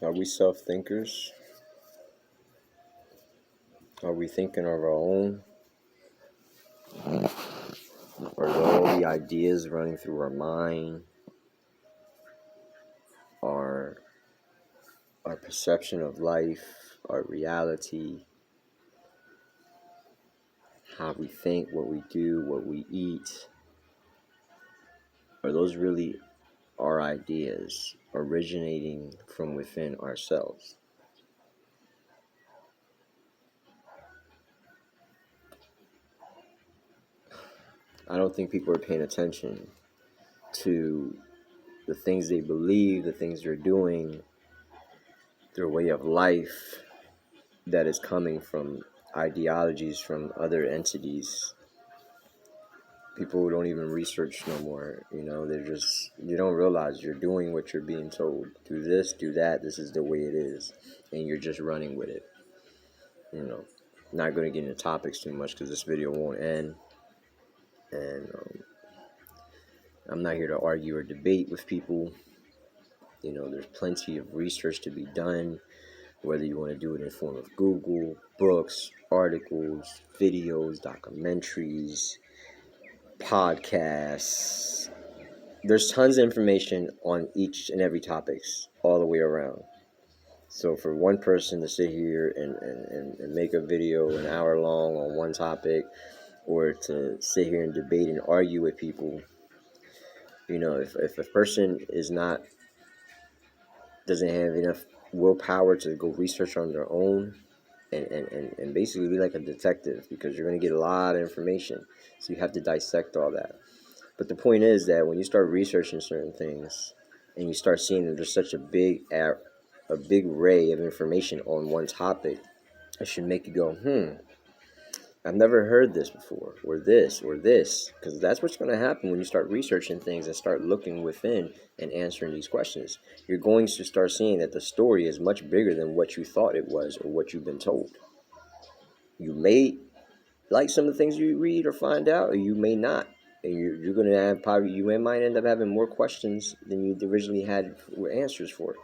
Are we self-thinkers? Are we thinking of our own? Are all the ideas running through our mind? Our perception of life, our reality, how we think, what we do, what we eat, are those really our ideas originating from within ourselves? I don't think people are paying attention to the things they believe, the things they're doing, their way of life that is coming from ideologies from other entities. People don't even research no more. You don't realize you're doing what you're being told. Do this, do that, this is the way it is. And you're just running with it. Not going to get into topics too much because this video won't end. And I'm not here to argue or debate with people. There's plenty of research to be done, whether you want to do it in the form of Google, books, articles, videos, documentaries, podcasts. There's tons of information on each and every topics all the way around. So for one person to sit here and make a video an hour long on one topic, or to sit here and debate and argue with people, if a person doesn't have enough willpower to go research on their own and basically be like a detective, because you're going to get a lot of information, so you have to dissect all that. But the point is that when you start researching certain things and you start seeing that there's such a big array of information on one topic, it should make you go, I've never heard this before, or this, because that's what's going to happen when you start researching things and start looking within and answering these questions. You're going to start seeing that the story is much bigger than what you thought it was or what you've been told. You may like some of the things you read or find out, or you may not. And you're going to have might end up having more questions than you originally had answers for.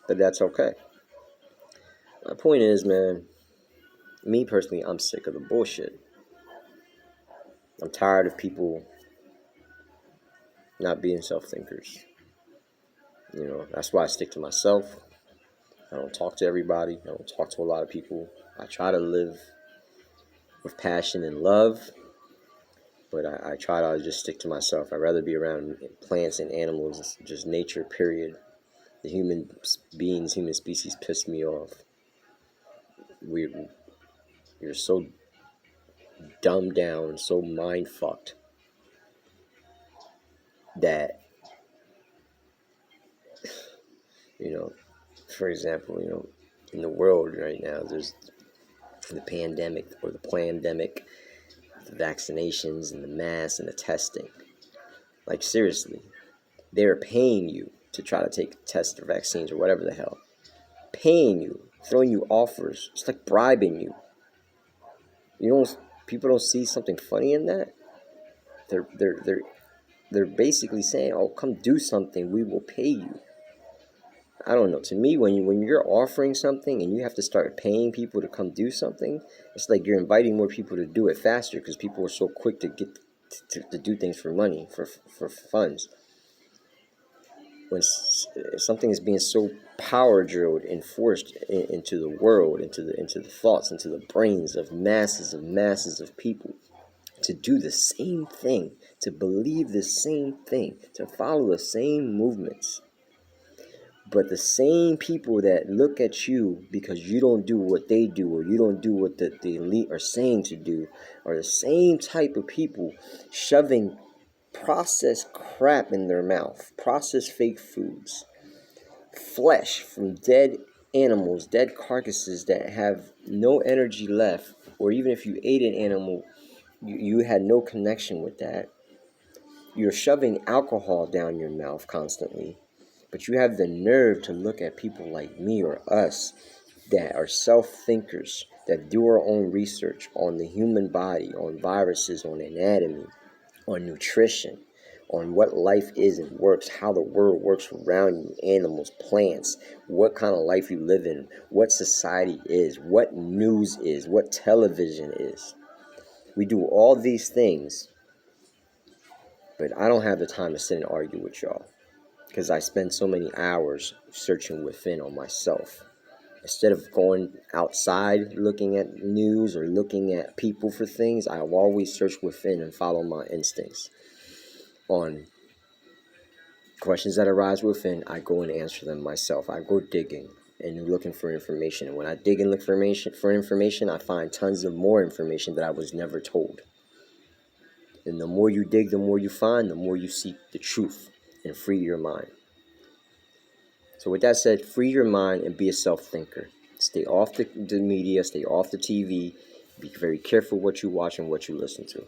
But that's okay. My point is, man, me personally, I'm sick of the bullshit. I'm tired of people not being self-thinkers. That's why I stick to myself. I don't talk to everybody. I don't talk to a lot of people. I try to live with passion and love, but I try to just stick to myself. I'd rather be around plants and animals, just nature, period. The human species piss me off. You're so dumbed down, so mind fucked that, for example, in the world right now, there's the pandemic or the plandemic, the vaccinations and the masks and the testing. Like, seriously, they're paying you to try to take tests or vaccines or whatever the hell. Paying you, throwing you offers. It's like bribing you. People don't see something funny in that. They're basically saying, "Oh, come do something. We will pay you." I don't know. To me, when you're offering something and you have to start paying people to come do something, it's like you're inviting more people to do it faster, because people are so quick to get to do things for money, for funds. When something is being so power drilled and forced into the world, into the thoughts, into the brains of masses of people, to do the same thing, to believe the same thing, to follow the same movements. But the same people that look at you because you don't do what they do, or you don't do what the elite are saying to do, are the same type of people shoving processed crap in their mouth, processed fake foods, flesh from dead animals, dead carcasses that have no energy left, or even if you ate an animal, you had no connection with that. You're shoving alcohol down your mouth constantly, but you have the nerve to look at people like me or us that are self-thinkers, that do our own research on the human body, on viruses, on anatomy, on nutrition, on what life is and works, how the world works around you, animals, plants, what kind of life you live in, what society is, what news is, what television is. We do all these things, but I don't have the time to sit and argue with y'all because I spend so many hours searching within on myself. Instead of going outside looking at news or looking at people for things, I will always search within and follow my instincts. On questions that arise within, I go and answer them myself. I go digging and looking for information. And when I dig and look for information, I find tons of more information that I was never told. And the more you dig, the more you find, the more you seek the truth and free your mind. So with that said, free your mind and be a self-thinker. Stay off the media, stay off the TV. Be very careful what you watch and what you listen to.